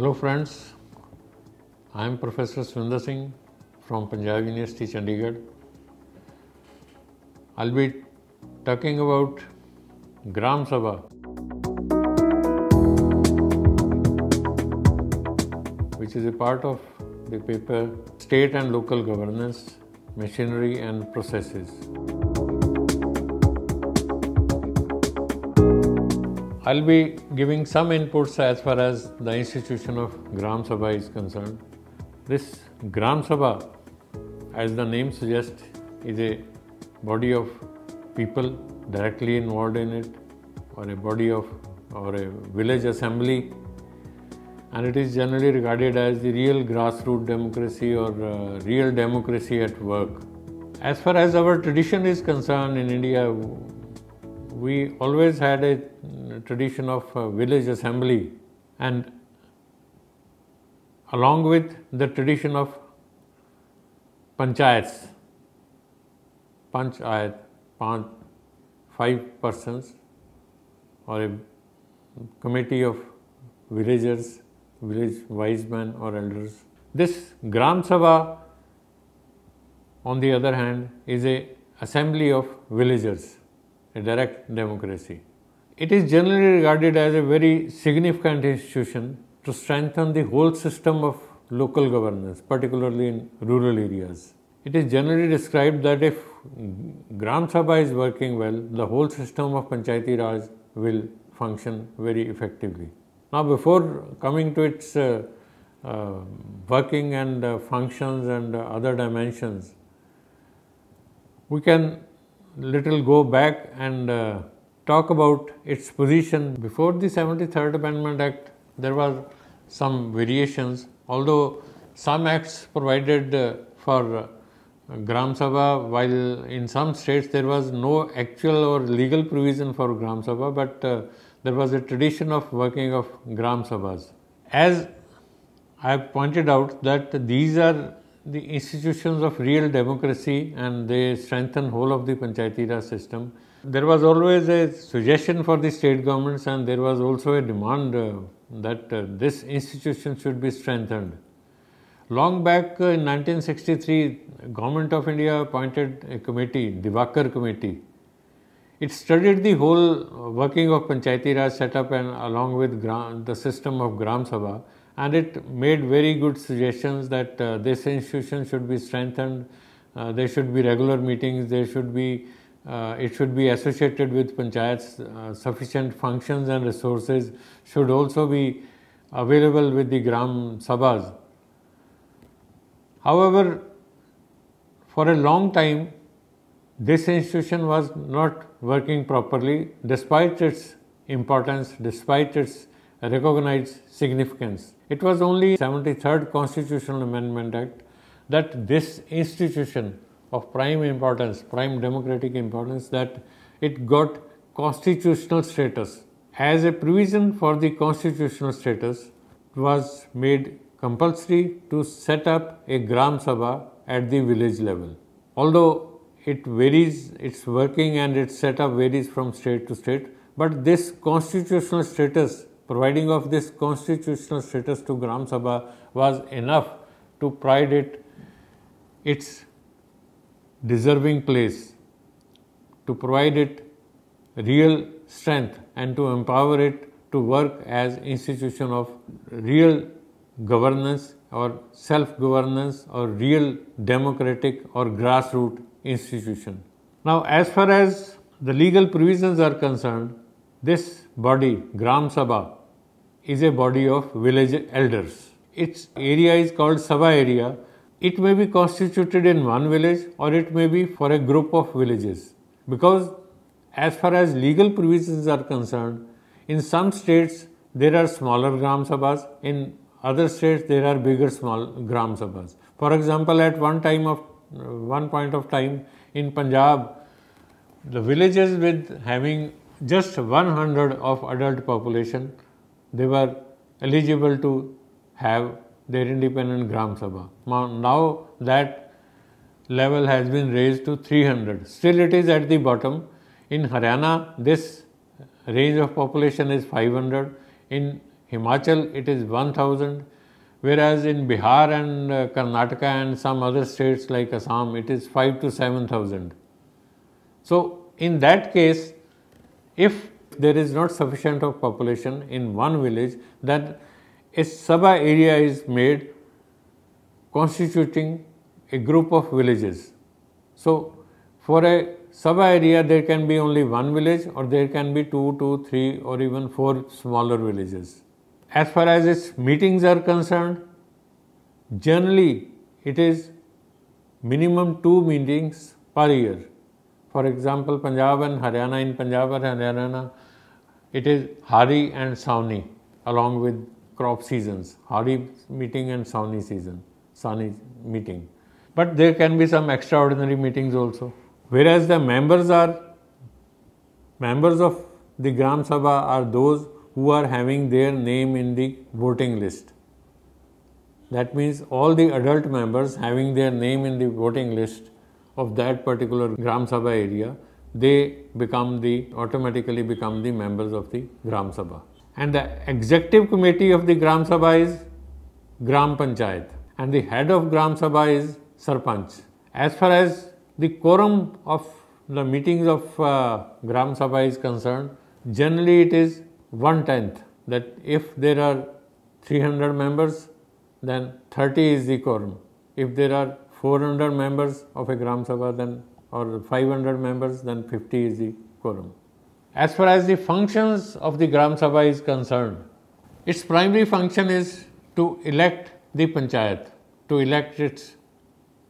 Hello friends, I am Professor Swinder Singh from Panjab University, Chandigarh. I'll be talking about Gram Sabha, which is a part of the paper State and Local Governance, Machinery and Processes. I'll be giving some inputs as far as the institution of Gram Sabha is concerned. This Gram Sabha, as the name suggests, is a body of people directly involved in it, or a body of or a village assembly, and it is generally regarded as the real grassroots democracy or real democracy at work. As far as our tradition is concerned in India, we always had a tradition of village assembly, and along with the tradition of Panchayats, Panchayat, 5 persons or a committee of villagers, village wise men or elders. This Gram Sabha, on the other hand, is a assembly of villagers, a direct democracy. It is generally regarded as a very significant institution to strengthen the whole system of local governance, particularly in rural areas. It is generally described that if Gram Sabha is working well, the whole system of Panchayati Raj will function very effectively. Now, before coming to its working and functions and other dimensions, we can little go back and talk about its position. Before the 73rd Amendment Act, there was some variations, although some acts provided for Gram Sabha, while in some states there was no actual or legal provision for Gram Sabha, but there was a tradition of working of Gram Sabhas. As I have pointed out that these are the institutions of real democracy and they strengthen whole of the Panchayati Raj system. There was always a suggestion for the state governments, and there was also a demand that this institution should be strengthened. Long back in 1963, Government of India appointed a committee, Diwakar Committee. It studied the whole working of Panchayati Raj setup and along with the system of Gram Sabha, and it made very good suggestions that this institution should be strengthened. There should be regular meetings. There should be it should be associated with panchayats. Sufficient functions and resources should also be available with the Gram Sabhas. However, for a long time, this institution was not working properly despite its importance, despite its recognized significance. It was only 73rd Constitutional Amendment Act that this institution of prime importance, prime democratic importance, that it got constitutional status. As a provision for the constitutional status, it was made compulsory to set up a Gram Sabha at the village level. Although it varies, its working and its setup varies from state to state, but this constitutional status, providing of this constitutional status to Gram Sabha was enough to pride it its deserving place, to provide it real strength and to empower it to work as institution of real governance or self-governance or real democratic or grassroots institution. Now, as far as the legal provisions are concerned, this body, Gram Sabha, is a body of village elders. Its area is called Sabha area. It may be constituted in one village or it may be for a group of villages. Because as far as legal provisions are concerned, in some states there are smaller Gram Sabhas, in other states there are bigger small Gram Sabhas. For example, at one point of time in Punjab, the villages with having just 100 of adult population, they were eligible to have their independent Gram Sabha. Now that level has been raised to 300. Still it is at the bottom. In Haryana, this range of population is 500. In Himachal it is 1000, whereas in Bihar and Karnataka and some other states like Assam it is 5 to 7000. So in that case, if there is not sufficient of population in one village, then a Sabha area is made constituting a group of villages. So for a Sabha area there can be only one village, or there can be 2, 3 or even 4 smaller villages. As far as its meetings are concerned, generally it is minimum 2 meetings per year. For example, Punjab and Haryana, in Punjab and Haryana it is Hari and Sauni along with crop seasons, Hari meeting and Sauni meeting. But there can be some extraordinary meetings also. Whereas the members of the Gram Sabha are those who are having their name in the voting list. That means all the adult members having their name in the voting list of that particular Gram Sabha area, they automatically become the members of the Gram Sabha. And the executive committee of the Gram Sabha is Gram Panchayat, and the head of Gram Sabha is Sarpanch. As far as the quorum of the meetings of Gram Sabha is concerned, generally it is 1/10. That if there are 300 members, then 30 is the quorum. If there are 400 members of a Gram Sabha, then or 500 members, then 50 is the quorum. As far as the functions of the Gram Sabha is concerned, its primary function is to elect the Panchayat, to elect its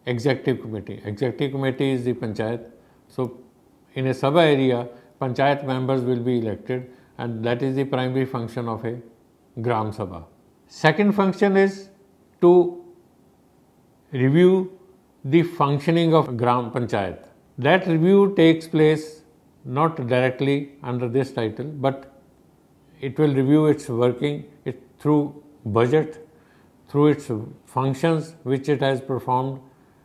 executive committee. Executive committee is the Panchayat. So in a Sabha area, Panchayat members will be elected, and that is the primary function of a Gram Sabha. Second function is to review the functioning of Gram Panchayat. That review takes place not directly under this title, but it will review its working through budget, through its functions which it has performed,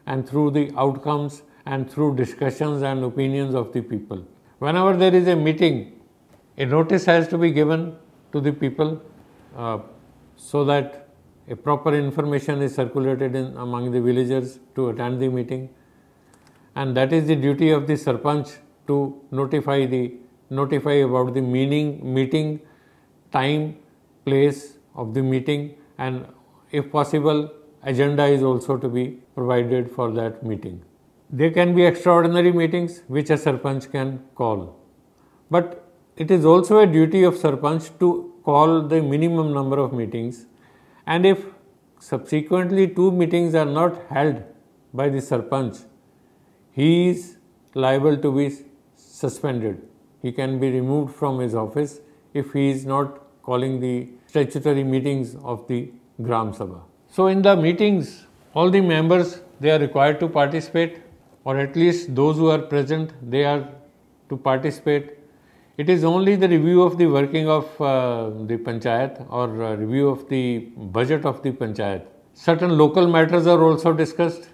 and through the outcomes and through discussions and opinions of the people. Whenever there is a meeting, a notice has to be given to the people so that a proper information is circulated among the villagers to attend the meeting, and that is the duty of the Sarpanch to notify about the meeting, time, place of the meeting, and if possible, agenda is also to be provided for that meeting. There can be extraordinary meetings which a Sarpanch can call, but it is also a duty of Sarpanch to call the minimum number of meetings, and if subsequently 2 meetings are not held by the Sarpanch, he is liable to be suspended. He can be removed from his office if he is not calling the statutory meetings of the Gram Sabha. So in the meetings, all the members, they are required to participate, or at least those who are present, they are to participate. It is only the review of the working of the Panchayat or review of the budget of the Panchayat. Certain local matters are also discussed.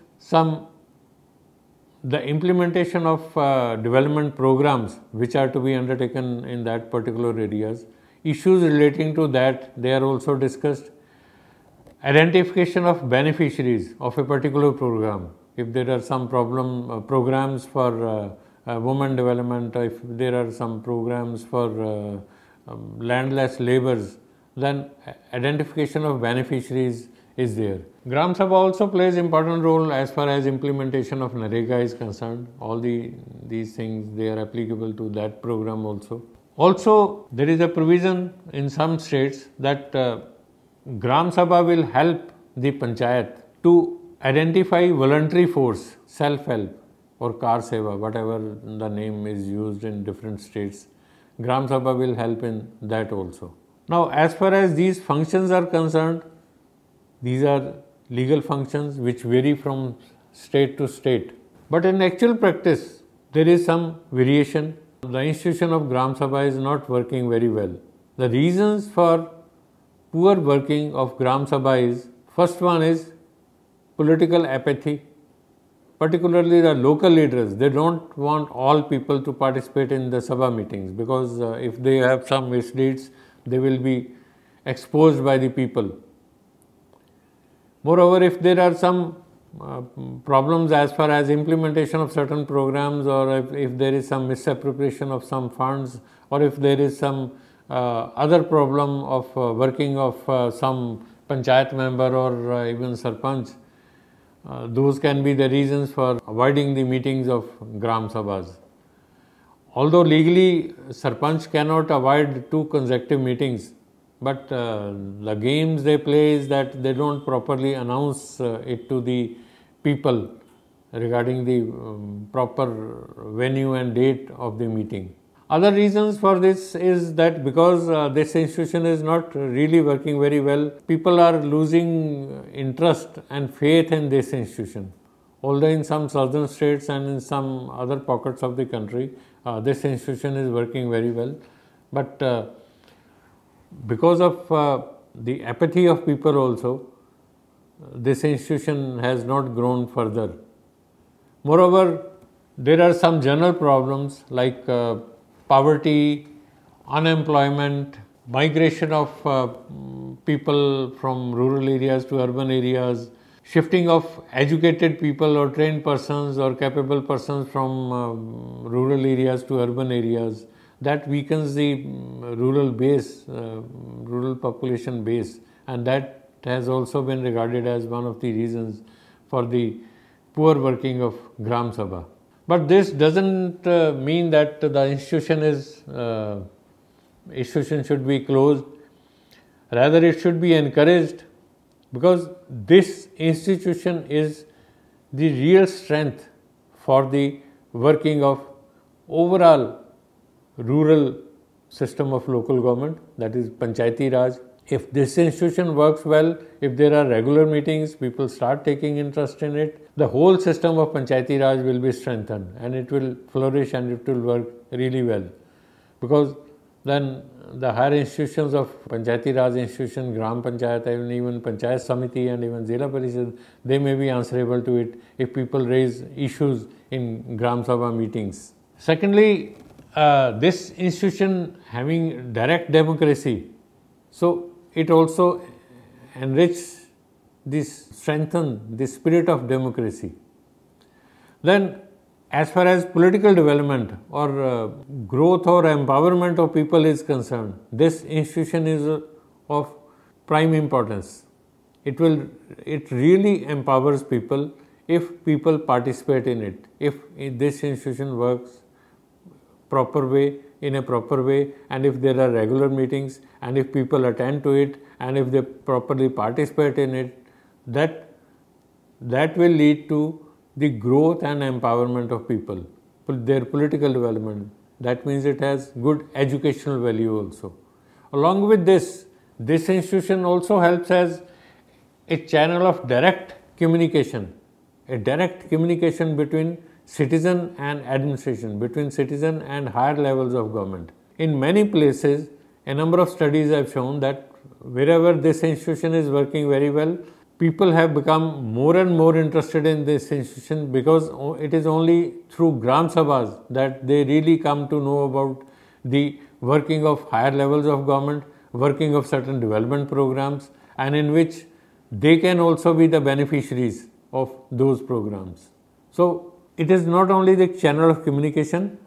The implementation of development programs which are to be undertaken in that particular areas, issues relating to that, they are also discussed. Identification of beneficiaries of a particular program. If there are some programs for women development, if there are some programs for landless laborers, then identification of beneficiaries is there. Gram Sabha also plays important role as far as implementation of Narega is concerned. All these things, they are applicable to that program also. Also, there is a provision in some states that Gram Sabha will help the Panchayat to identify voluntary force, self-help or Car Seva, whatever the name is used in different states. Gram Sabha will help in that also. Now, as far as these functions are concerned, these are legal functions which vary from state to state. But in actual practice, there is some variation. The institution of Gram Sabha is not working very well. The reasons for poor working of Gram Sabha is, first one is political apathy, particularly the local leaders. They don't want all people to participate in the Sabha meetings because if they have some misdeeds, they will be exposed by the people. Moreover, if there are some problems as far as implementation of certain programs, or if there is some misappropriation of some funds, or if there is some other problem of working of some panchayat member or even sarpanch, those can be the reasons for avoiding the meetings of Gram Sabhas. Although legally sarpanch cannot avoid 2 consecutive meetings, but the games they play is that they don't properly announce it to the people regarding the proper venue and date of the meeting. Other reasons for this is that because this institution is not really working very well, people are losing interest and faith in this institution. Although in some southern states and in some other pockets of the country, this institution is working very well, but because of the apathy of people also, this institution has not grown further. Moreover, there are some general problems like poverty, unemployment, migration of people from rural areas to urban areas, shifting of educated people or trained persons or capable persons from rural areas to urban areas. That weakens the rural base, rural population base, and that has also been regarded as one of the reasons for the poor working of Gram Sabha. But this doesn't mean that the institution should be closed. Rather, it should be encouraged, because this institution is the real strength for the working of overall rural system of local government, that is Panchayati Raj. If this institution works well, if there are regular meetings, people start taking interest in it, the whole system of Panchayati Raj will be strengthened and it will flourish and it will work really well. Because then the higher institutions of Panchayati Raj institution, Gram Panchayat, and even Panchayat Samiti and even Zila Parishad, they may be answerable to it if people raise issues in Gram Sabha meetings. Secondly, this institution having direct democracy, so it also strengthens the spirit of democracy. Then, as far as political development or growth or empowerment of people is concerned, this institution is of prime importance. It really empowers people if people participate in it. If this institution works in a proper way, and if there are regular meetings, and if people attend to it, and if they properly participate in it, that will lead to the growth and empowerment of people, their political development. That means it has good educational value also. Along with this institution also helps as a channel of direct communication between citizen and administration, between citizen and higher levels of government. In many places, a number of studies have shown that wherever this institution is working very well, people have become more and more interested in this institution, because it is only through Gram Sabhas that they really come to know about the working of higher levels of government, working of certain development programs, and in which they can also be the beneficiaries of those programs. So, it is not only the channel of communication.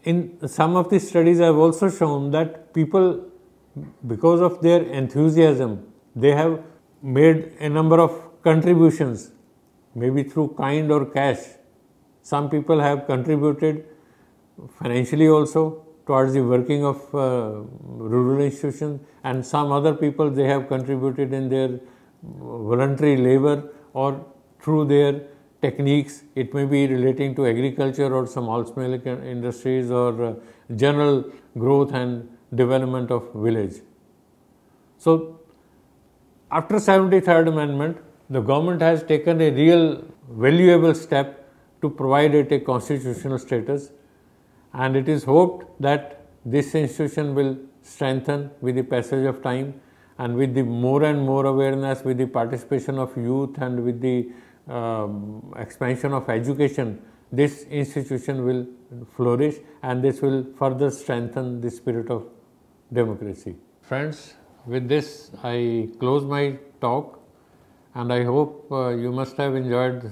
In some of the studies, I have also shown that people, because of their enthusiasm, they have made a number of contributions, maybe through kind or cash. Some people have contributed financially also towards the working of rural institutions, and some other people, they have contributed in their voluntary labor or through their techniques. It may be relating to agriculture or small scale industries or general growth and development of village. So, after 73rd Amendment, the government has taken a real valuable step to provide it a constitutional status, and it is hoped that this institution will strengthen with the passage of time, and with the more and more awareness, with the participation of youth and with the expansion of education, this institution will flourish and this will further strengthen the spirit of democracy. Friends, with this I close my talk, and I hope you must have enjoyed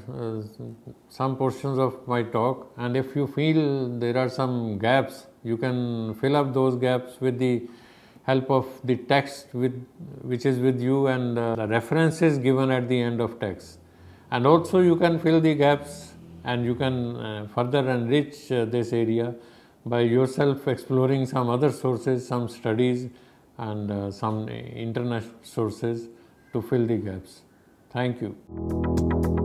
some portions of my talk, and if you feel there are some gaps, you can fill up those gaps with the help of the text which is with you and the references given at the end of text. And also you can fill the gaps and you can further enrich this area by yourself exploring some other sources, some studies and some internet sources to fill the gaps. Thank you.